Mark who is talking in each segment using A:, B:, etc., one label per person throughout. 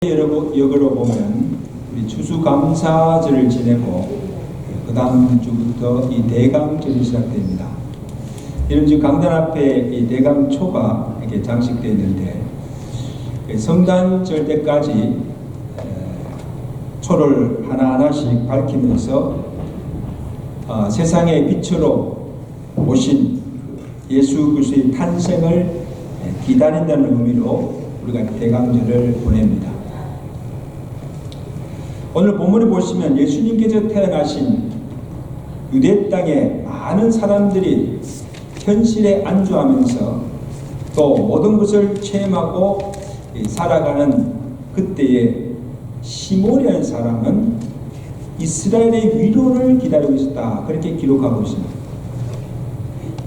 A: 역으로 보면 우리 추수감사절을 지내고 그 다음 주부터 이 대강절이 시작됩니다. 이런 지금 강단 앞에 이 대강초가 이렇게 장식되어 있는데 성탄절 때까지 초를 하나하나씩 밝히면서 세상의 빛으로 오신 예수 그리스도의 탄생을 기다린다는 의미로 우리가 대강절을 보냅니다. 오늘 본문을 보시면 예수님께서 태어나신 유대 땅에 많은 사람들이 현실에 안주하면서 또 모든 것을 체험하고 살아가는 그때에 시몬이라는 사람은 이스라엘의 위로를 기다리고 있었다. 그렇게 기록하고 있습니다.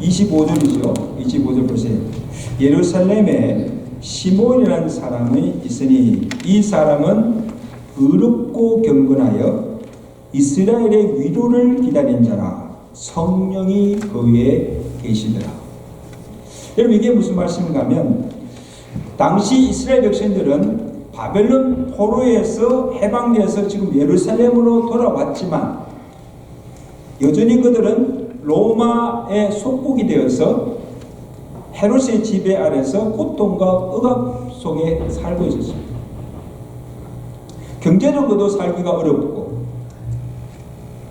A: 25절이죠. 25절 보세요. 예루살렘에 시몬이라는 사람이 있으니 이 사람은 의롭고 경건하여 이스라엘의 위로를 기다린 자라. 성령이 그 위에 계시더라. 여러분 이게 무슨 말씀인가 하면 당시 이스라엘 백성들은 바벨론 포로에서 해방되어서 지금 예루살렘으로 돌아왔지만 여전히 그들은 로마의 속국이 되어서 헤롯의 지배 아래서 고통과 억압 속에 살고 있었습니다. 경제적으로도 살기가 어렵고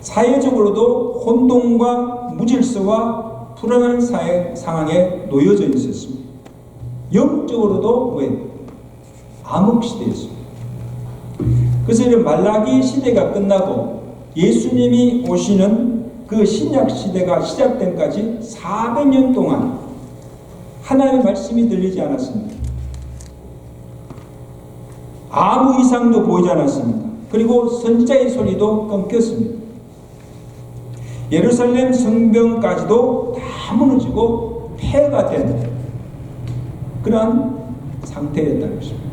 A: 사회적으로도 혼돈과 무질서와 불안한 사회 상황에 놓여져 있었습니다. 영적으로도 암흑시대였습니다. 그래서 이런 말라기 시대가 끝나고 예수님이 오시는 그 신약 시대가 시작된까지 400년 동안 하나님의 말씀이 들리지 않았습니다. 아무 이상도 보이지 않았습니다. 그리고 선지자의 소리도 끊겼습니다. 예루살렘 성벽까지도 다 무너지고 폐허가 된 그러한 상태였다는 것입니다.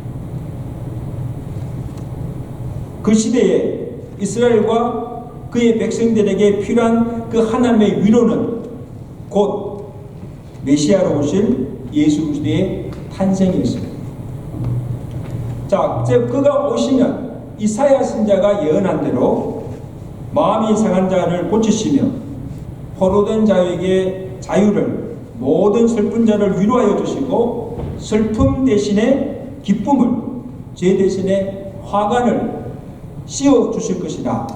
A: 그 시대에 이스라엘과 그의 백성들에게 필요한 그 하나님의 위로는 곧 메시아로 오실 예수 그리스도의 탄생이었습니다. 자, 그가 오시면 이사야 선지자가 예언한 대로 마음이 상한 자를 고치시며 포로된 자에게 자유를, 모든 슬픈 자를 위로하여 주시고 슬픔 대신에 기쁨을, 죄 대신에 화관을 씌워 주실 것이다.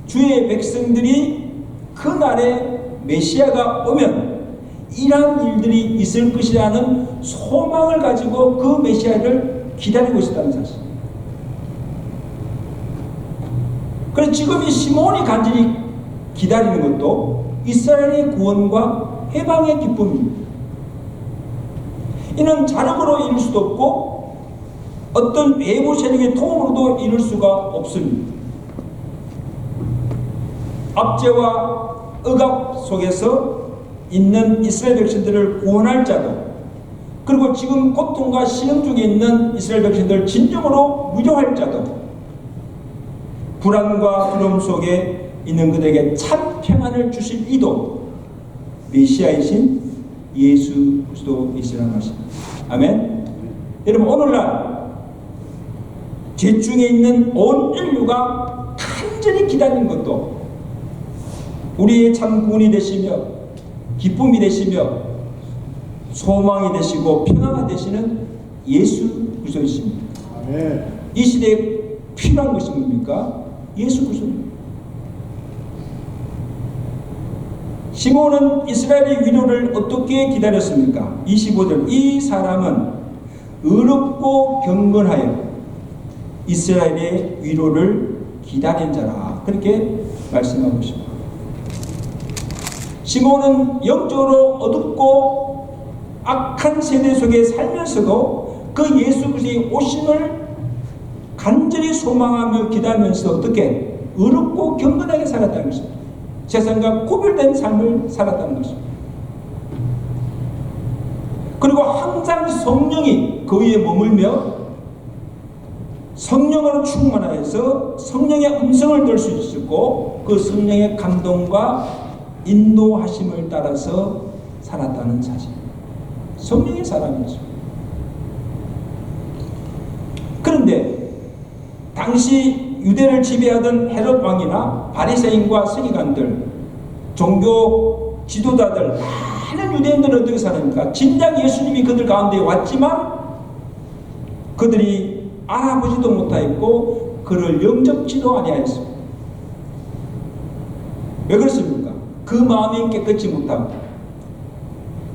A: 주의 백성들이 그날에 메시아가 오면 이러한 일들이 있을 것이라는 소망을 가지고 그 메시아를 기다리고 있었다는 사실. 그래서 지금 이 시몬이 간절히 기다리는 것도 이스라엘의 구원과 해방의 기쁨입니다. 이는 자력으로 이룰 수도 없고 어떤 외부 세력의 도움으로도 이룰 수가 없습니다. 압제와 억압 속에서 있는 이스라엘 백성들을 구원할 자도, 그리고 지금 고통과 신음 중에 있는 이스라엘 백성들을 진정으로 위로할 자도, 불안과 두려움 속에 있는 그들에게 참 평안을 주실 이도 메시아이신 예수 그리스도이시라는 것입니다. 아멘. 여러분 오늘날 죄 중에 있는 온 인류가 간절히 기다리는 것도 우리의 참 구원이 되시며 기쁨이 되시며 소망이 되시고 평화가 되시는 예수 그리스도이십니다. 아멘. 이 시대에 필요한 것이 뭡니까? 예수 그리스도입니다. 시몬은 이스라엘의 위로를 어떻게 기다렸습니까? 25절 이 사람은 의롭고 경건하여 이스라엘의 위로를 기다린 자라. 그렇게 말씀하고 있습니다. 시몬은 영적으로 어둡고 악한 세대 속에 살면서도 그 예수 그리스도의 오심을 간절히 소망하며 기다리면서 어떻게 의롭고 경건하게 살았다는 것입니다. 세상과 구별된 삶을 살았다는 것입니다. 그리고 항상 성령이 그 위에 머물며 성령으로 충만하여서 성령의 음성을 들을 수 있었고 그 성령의 감동과 인도하심을 따라서 살았다는 사실. 성령의 사람이었습니다. 그런데 당시 유대를 지배하던 헤롯 왕이나 바리새인과 서기관들, 종교 지도자들, 많은 유대인들은 어떻게 살았습니까? 진작 예수님이 그들 가운데 왔지만 그들이 알아보지도 못하였고 그를 영접지도 아니하였습니다. 왜 그렇습니까? 그 마음이 깨끗이 못하고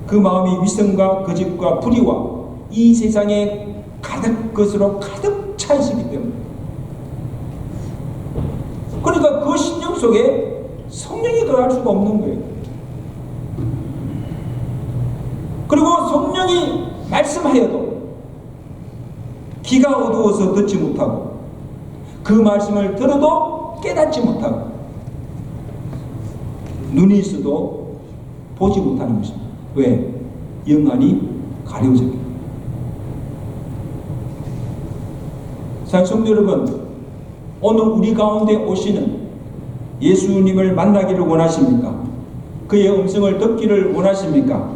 A: 그 마음이 위선과 거짓과 불의와 이 세상에 것으로 가득 차 있었기 때문에, 그러니까 그 심령 속에 성령이 거할 수가 없는 거예요. 그리고 성령이 말씀하여도 귀가 어두워서 듣지 못하고 그 말씀을 들어도 깨닫지 못하고 눈이 있어도 보지 못하는 것입니다. 왜? 영안이 가려져 있습니다. 성도 여러분, 오늘 우리 가운데 오시는 예수님을 만나기를 원하십니까? 그의 음성을 듣기를 원하십니까?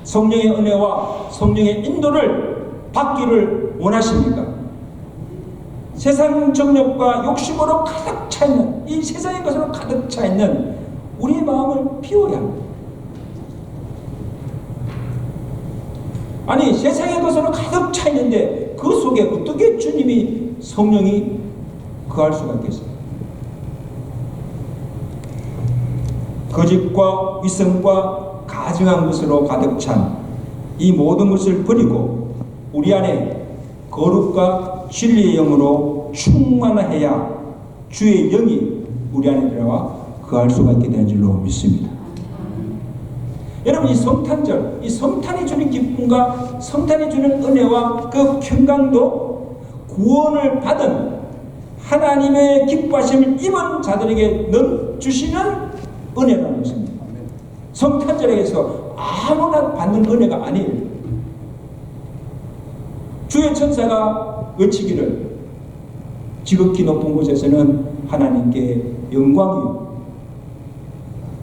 A: 성령의 은혜와 성령의 인도를 받기를 원하십니까? 세상 정욕과 욕심으로 가득 차 있는, 이 세상의 것으로 가득 차 있는 우리의 마음을 비워야 합니다. 아니, 세상의 것으로 가득 차 있는데 그 속에 어떻게 주님이 성령이 거할 수가 있겠습니까? 거짓과 위선과 가증한 것으로 가득 찬 이 모든 것을 버리고 우리 안에 거룩과 진리의 영으로 충만해야 주의 영이 우리 안에 들어와 거할 수가 있게 되는 줄로 믿습니다. 여러분, 이 성탄절, 이 성탄이 주는 기쁨과 성탄이 주는 은혜와 그 평강도 구원을 받은 하나님의 기뻐하심을 입은 자들에게 주시는 은혜라는 것입니다. 성탄절에서 아무나 받는 은혜가 아니에요. 주의 천사가 외치기를 지극히 높은 곳에서는 하나님께 영광이요,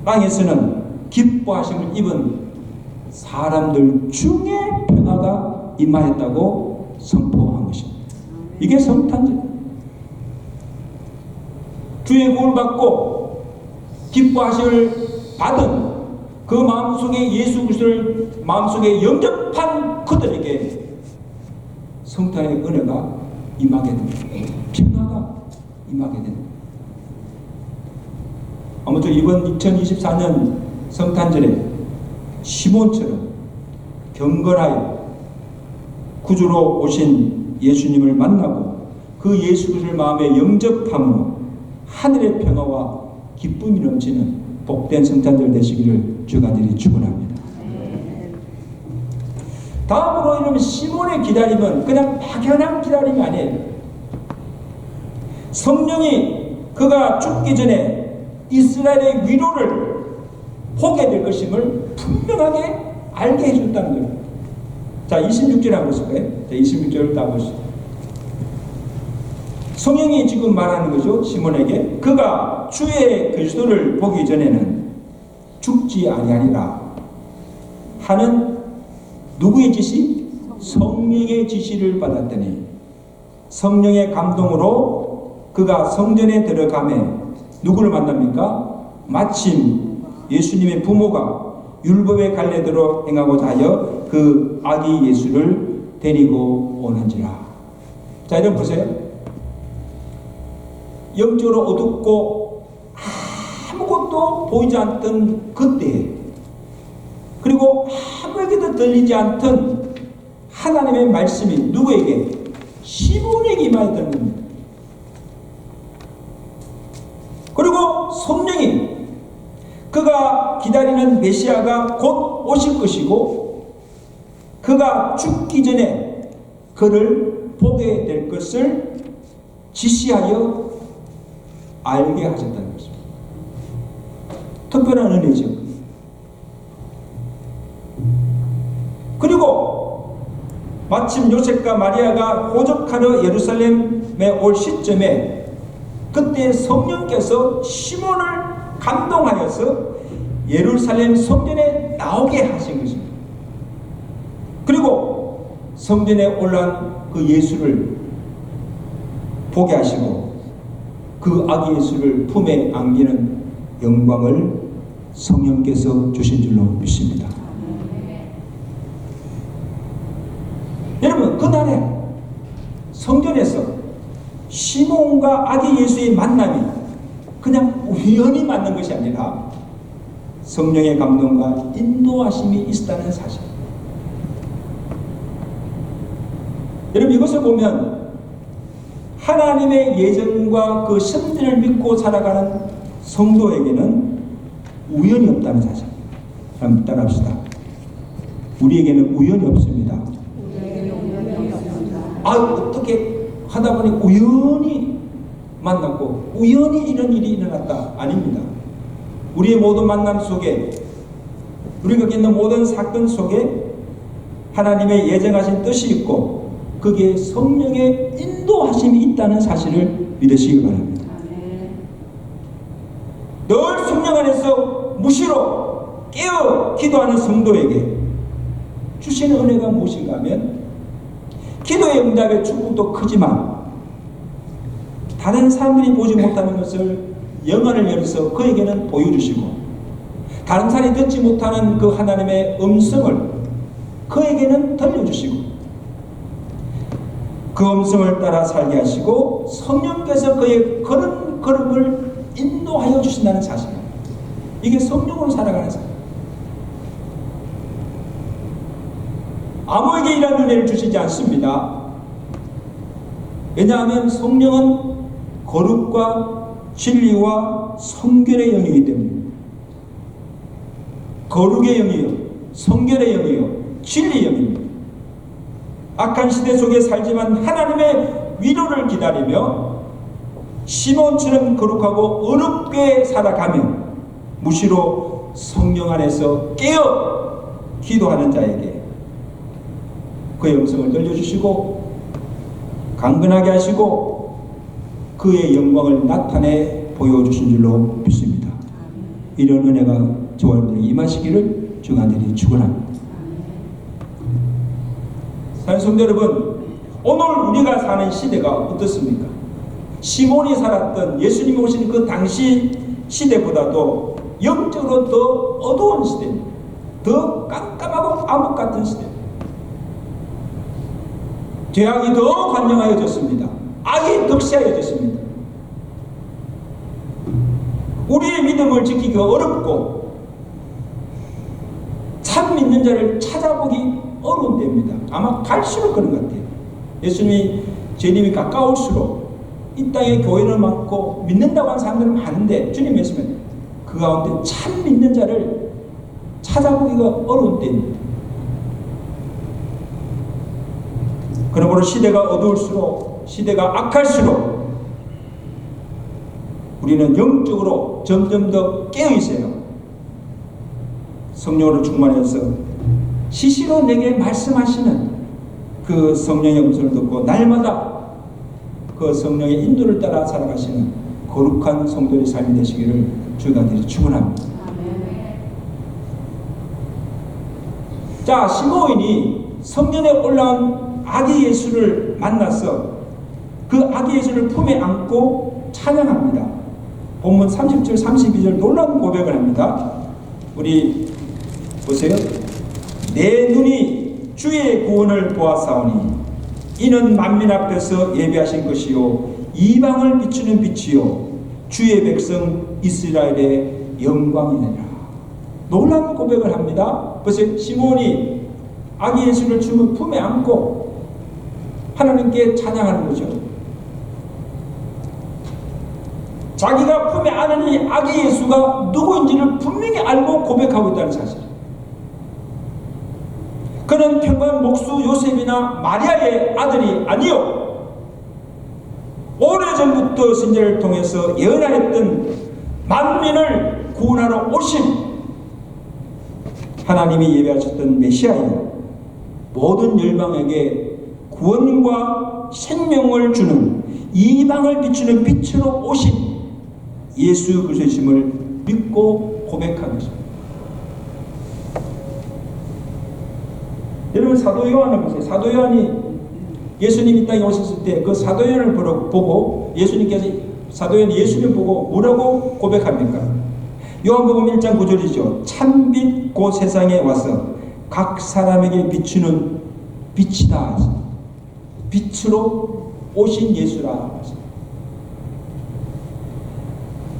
A: 땅에서는 기뻐하심을 입은 사람들 중에 평화가 임하였다고 선포한 것입니다. 이게 성탄절. 주의 구원을 받고 기뻐하심을 받은 그 마음속에 예수 그리스도를 마음속에 영접한 그들에게 성탄의 은혜가 임하게 됩니다. 평화가 임하게 됩니다. 아무튼 이번 2024년 성탄절에 시몬처럼 경건하여 구주로 오신 예수님을 만나고 그 예수 그리스도를 마음에 영접함으로 하늘의 평화와 기쁨이 넘치는 복된 성탄절 되시기를 주간절히 축원합니다. 다음으로 이러면 시몬의 기다림은 그냥 막연한 기다림이 아니에요. 성령이 그가 죽기 전에 이스라엘의 위로를 보게 될 것임을 분명하게 알게 해줬다는 거예요. 자, 26절 한번 보실까요? 자, 26절을 다 보시죠. 성령이 지금 말하는 거죠. 시몬에게 그가 주의 그리스도를 보기 전에는 죽지 아니하리라 하는 누구의 지시? 성령의 지시를 받았더니 성령의 감동으로 그가 성전에 들어가매 누구를 만납니까? 마침 예수님의 부모가 율법의 갈래대로 행하고자 하여 그 아기 예수를 데리고 오는지라. 자, 이런 보세요. 영적으로 어둡고 아무것도 보이지 않던 그때, 그리고 아무에게도 들리지 않던 하나님의 말씀이 누구에게? 시몬에게 임하였다는 겁니다. 그리고 성령이 그가 기다리는 메시아가 곧 오실 것이고 그가 죽기 전에 그를 보게 될 것을 지시하여 알게 하셨다는 것입니다. 특별한 은혜죠. 그리고 마침 요셉과 마리아가 호적하러 예루살렘에 올 시점에 그때 성령께서 시몬을 감동하여서 예루살렘 성전에 나오게 하신 것입니다. 그리고 성전에 올라온 그 예수를 보게 하시고 그 아기 예수를 품에 안기는 영광을 성령께서 주신 줄로 믿습니다. 여러분, 그날에 성전에서 시몬과 아기 예수의 만남이 그냥 우연히 만난 것이 아니라 성령의 감동과 인도하심이 있었다는 사실. 여러분, 이것을 보면 하나님의 예정과 그 섭리를 믿고 살아가는 성도에게는 우연이 없다는 사실. 한번 따라합시다. 우리에게는 우연이 없습니다. 어떻게 하다 보니 우연히 만났고 우연히 이런 일이 일어났다. 아닙니다. 우리의 모든 만남 속에, 우리가 겪는 모든 사건 속에 하나님의 예정하신 뜻이 있고 거기에 성령의 인도하심이 있다는 사실을 믿으시기 바랍니다. 늘 성령 안에서 무시로 깨어 기도하는 성도에게 주시는 은혜가 무엇인가 하면 기도의 응답의 축복도 크지만 다른 사람들이 보지 못하는 것을 영안을 열어서 그에게는 보여주시고 다른 사람이 듣지 못하는 그 하나님의 음성을 그에게는 들려주시고 그 음성을 따라 살게 하시고 성령께서 그의 걸음을 인도하여 주신다는 사실. 이게 성령으로 살아가는 사실. 아무에게 이런 은혜를 주시지 않습니다. 왜냐하면 성령은 거룩과 진리와 성결의 영이기 때문입니다. 거룩의 영이요, 성결의 영이요, 진리의 영입니다. 악한 시대 속에 살지만 하나님의 위로를 기다리며 시몬처럼 거룩하고 어렵게 살아가며 무시로 성령 안에서 깨어 기도하는 자에게 그의 음성을 들려주시고 강건하게 하시고 그의 영광을 나타내 보여주신 줄로 믿습니다. 이런 은혜가 저와 여러분들에게 임하시기를 주간절히 축원합니다. 성도 여러분, 오늘 우리가 사는 시대가 어떻습니까? 시몬이 살았던 예수님이 오신 그 당시 시대보다도 영적으로 더 어두운 시대입니다. 더 깜깜하고 암흑 같은 시대입니다. 죄악이 더 관영하여졌습니다. 악이 득세하여졌습니다. 우리의 믿음을 지키기가 어렵고 참 믿는 자를 찾아보기 어려운 때입니다. 아마 갈수록 그런 것 같아요. 예수님이 주님이 가까울수록 이 땅에 교회는 많고 믿는다고 하는 사람들은 많은데 주님 말씀은 그 가운데 참 믿는 자를 찾아보기가 어려운 때입니다. 그러므로 시대가 어두울수록, 시대가 악할수록 우리는 영적으로 점점 더 깨어있어요. 성령으로 충만해서 시시로 내게 말씀하시는 그 성령의 음성을 듣고 날마다 그 성령의 인도를 따라 살아가시는 거룩한 성도의 삶이 되시기를 주간절히 축원합니다. 자, 시몬이 성전에 올라온 아기 예수를 만나서 그 아기 예수를 품에 안고 찬양합니다. 본문 30절 32절 놀라운 고백을 합니다. 우리 보세요. 내 눈이 주의 구원을 보았사오니 이는 만민 앞에서 예비하신 것이요 이방을 비추는 빛이요 주의 백성 이스라엘의 영광이니라. 놀라운 고백을 합니다. 보세요. 시몬이 아기 예수를 주문 품에 안고 하나님께 찬양하는 거죠. 자기가 품에 안은 이 아기 예수가 누구인지를 분명히 알고 고백하고 있다는 사실. 그는 평범한 목수 요셉이나 마리아의 아들이 아니요 오래전부터 선지자를 통해서 예언하였던 만민을 구원하러 오신 하나님이 예배하셨던 메시아이요 모든 열방에게 구원과 생명을 주는 이방을 비추는 빛으로 오신 예수 그리스도심을 믿고 고백하는 것입니다. 여러분 사도 요한을 보세요. 사도 요한이 예수님 이 땅에 오셨을 때 그 사도연을 보고 예수님께서 사도연 예수님 보고 뭐라고 고백합니까? 요한복음 1장 9절이죠. 참빛 곧 세상에 와서 각 사람에게 비추는 빛이다. 빛으로 오신 예수라.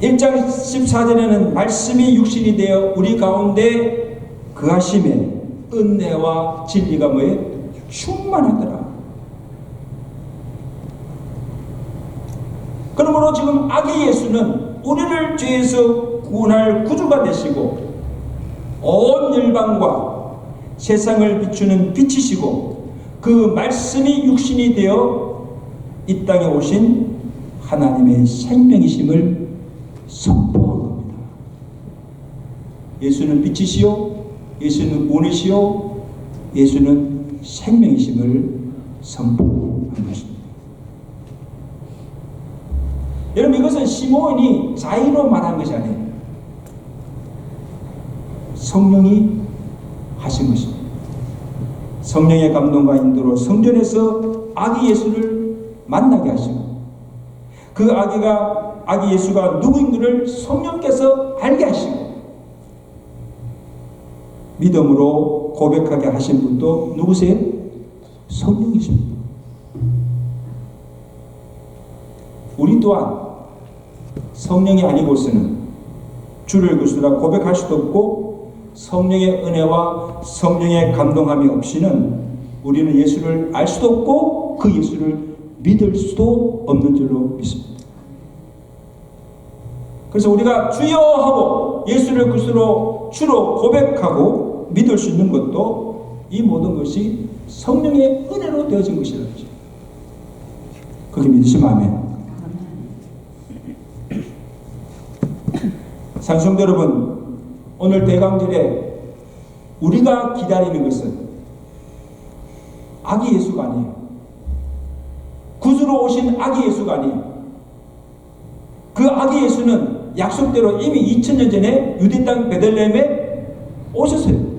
A: 1장 14절에는 말씀이 육신이 되어 우리 가운데 거하심에 은혜와 진리가 뭐예요? 충만하더라. 그러므로 지금 아기 예수는 우리를 죄에서 구원할 구주가 되시고 온 열방과 세상을 비추는 빛이시고 그 말씀이 육신이 되어 이 땅에 오신 하나님의 생명이심을 선포한 겁니다. 예수는 빛이시요, 예수는 구원이시요, 예수는 생명이심을 선포한 것입니다. 여러분, 이것은 시몬이 자의로 말한 것이 아니에요. 성령이 하신 것입니다. 성령의 감동과 인도로 성전에서 아기 예수를 만나게 하시고 그 아기 예수가 누구인지를 성령께서 알게 하시고 믿음으로 고백하게 하신 분도 누구세요? 성령이십니다. 우리 또한 성령이 아니고서는 주를 그리스도라 고백할 수도 없고 성령의 은혜와 성령의 감동함이 없이는 우리는 예수를 알 수도 없고 그 예수를 믿을 수도 없는 줄로 믿습니다. 그래서 우리가 주여 하고 예수를 그리스도로 주로 고백하고 믿을 수 있는 것도 이 모든 것이 성령의 은혜로 되어진 것이라는 거죠. 그렇게 믿으시면 아멘. 산성도 여러분, 오늘 대강절에 우리가 기다리는 것은 아기 예수가 아니에요. 구주로 오신 아기 예수가 아니에요. 그 아기 예수는 약속대로 이미 2000년 전에 유대 땅 베들레헴에 오셨어요.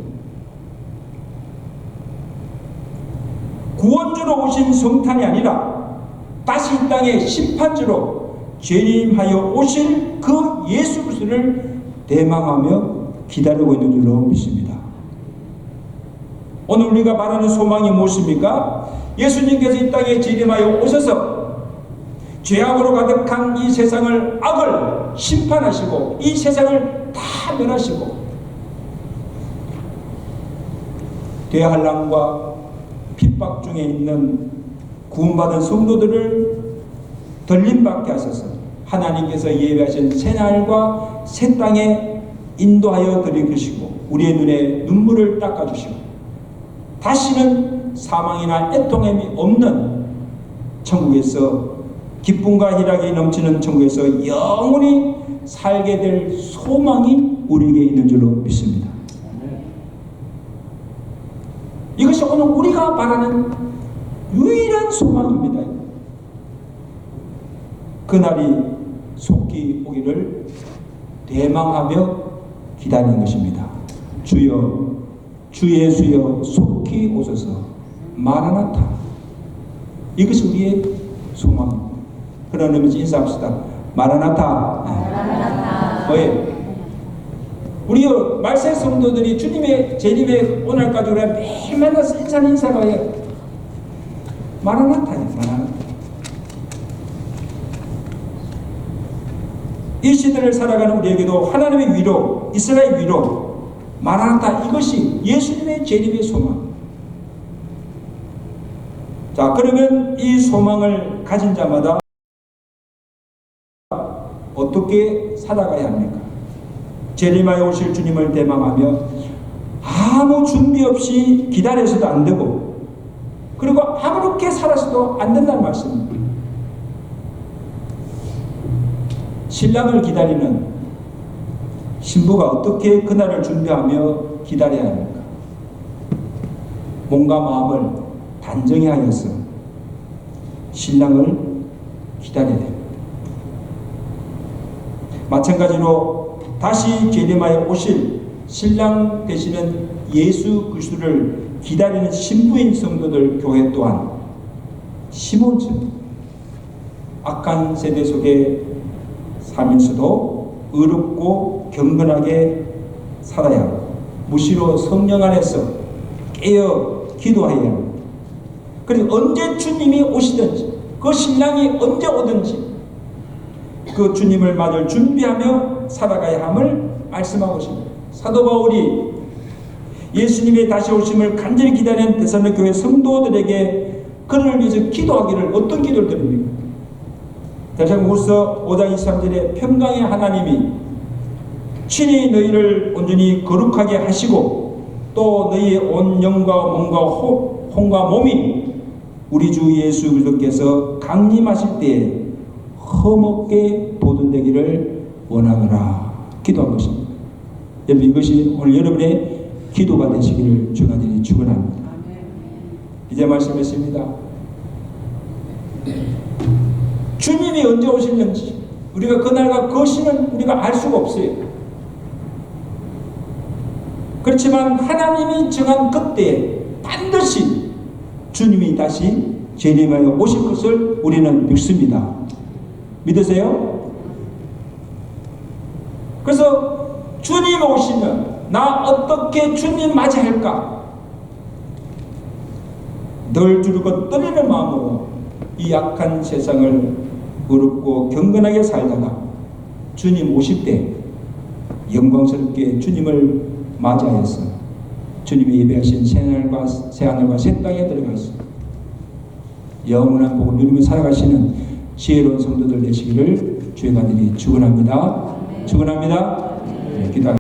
A: 구원주로 오신 성탄이 아니라 다시 이 땅에 심판주로 재림하여 오실 그 예수 그리스도를 대망하며 기다리고 있는 줄로 믿습니다. 오늘 우리가 말하는 소망이 무엇입니까? 예수님께서 이 땅에 재림하여 오셔서 죄악으로 가득한 이 세상을 악을 심판하시고 이 세상을 다 멸하시고 대환란과 핍박 중에 있는 구원받은 성도들을 덜림받게 하셔서 하나님께서 예배하신 새날과 새 땅에 인도하여 드리시고 우리의 눈에 눈물을 닦아주시고 다시는 사망이나 애통함이 없는 천국에서 기쁨과 희락이 넘치는 천국에서 영원히 살게 될 소망이 우리에게 있는 줄로 믿습니다. 이것이 오늘 우리가 바라는 유일한 소망입니다. 그날이 속히 오기를 대망하며 기다리는 것입니다. 주여, 주 예수여 속히 오소서. 마라나타. 이것이 우리의 소망입니다. 그런 의미에서 인사합시다. 마라나타. 마라나타. 뭐예요? 우리 말세 성도들이 주님의 재림에 오늘까지 우리가 매일 만나서 인사는 인사가 뭐예요? 마라나타예요. 마라나타. 이 시대를 살아가는 우리에게도 하나님의 위로, 이스라엘 위로, 마라나타, 이것이 예수님의 재림의 소망. 자, 그러면 이 소망을 가진 자마다 어떻게 살아가야 합니까? 재림하여 오실 주님을 대망하며 아무 준비 없이 기다려서도 안 되고 그리고 아무렇게 살아서도 안 된다는 말씀입니다. 신랑을 기다리는 신부가 어떻게 그날을 준비하며 기다려야 합니까? 몸과 마음을 단정히 하여서 신랑을 기다려야 됩니다. 마찬가지로 다시 재림하여 오실 신랑 되시는 예수 그리스도를 기다리는 신부인 성도들 교회 또한 시몬처럼 악한 세대 속에 살면서도 의롭고 경건하게 살아야 하고 무시로 성령 안에서 깨어 기도해야 합니다. 그리고 언제 주님이 오시든지 그 신랑이 언제 오든지 그 주님을 맞을 준비하며 살아가야 함을 말씀하고 있습니다. 사도 바울이 예수님의 다시 오심을 간절히 기다리는 데살로니가 교회 성도들에게 그를 위해서 기도하기를 어떤 기도를 드립니까? 데살로니가후서 5장 23절에 평강의 하나님이 친히 너희를 온전히 거룩하게 하시고 또 너희의 온 영과 몸과 혼과 몸이 우리 주 예수 그리스도께서 강림하실 때에 흠없게 보존되기를 원하노라 기도한 것입니다. 여러분 이것이 오늘 여러분의 기도가 되시기를 주간절히 축원합니다. 이제 말씀했습니다. 주님이 언제 오실는지 우리가 그날과 그 시는 우리가 알 수가 없어요. 그렇지만 하나님이 정한 그때에 반드시 주님이 다시 재림하여 오실 것을 우리는 믿습니다. 믿으세요? 그래서 주님 오시면 나 어떻게 주님 맞이할까? 늘 주르고 떨리는 마음으로 이 악한 세상을 의롭고 경건하게 살다가 주님 오실 때 영광스럽게 주님을 맞이하여서 주님이 예배하신 새하늘과 새 땅에 들어가서 영원한 복을 누리며 살아가시는 지혜로운 성도들 되시기를 주의 간절히 축원합니다. 축원합니다. 기도.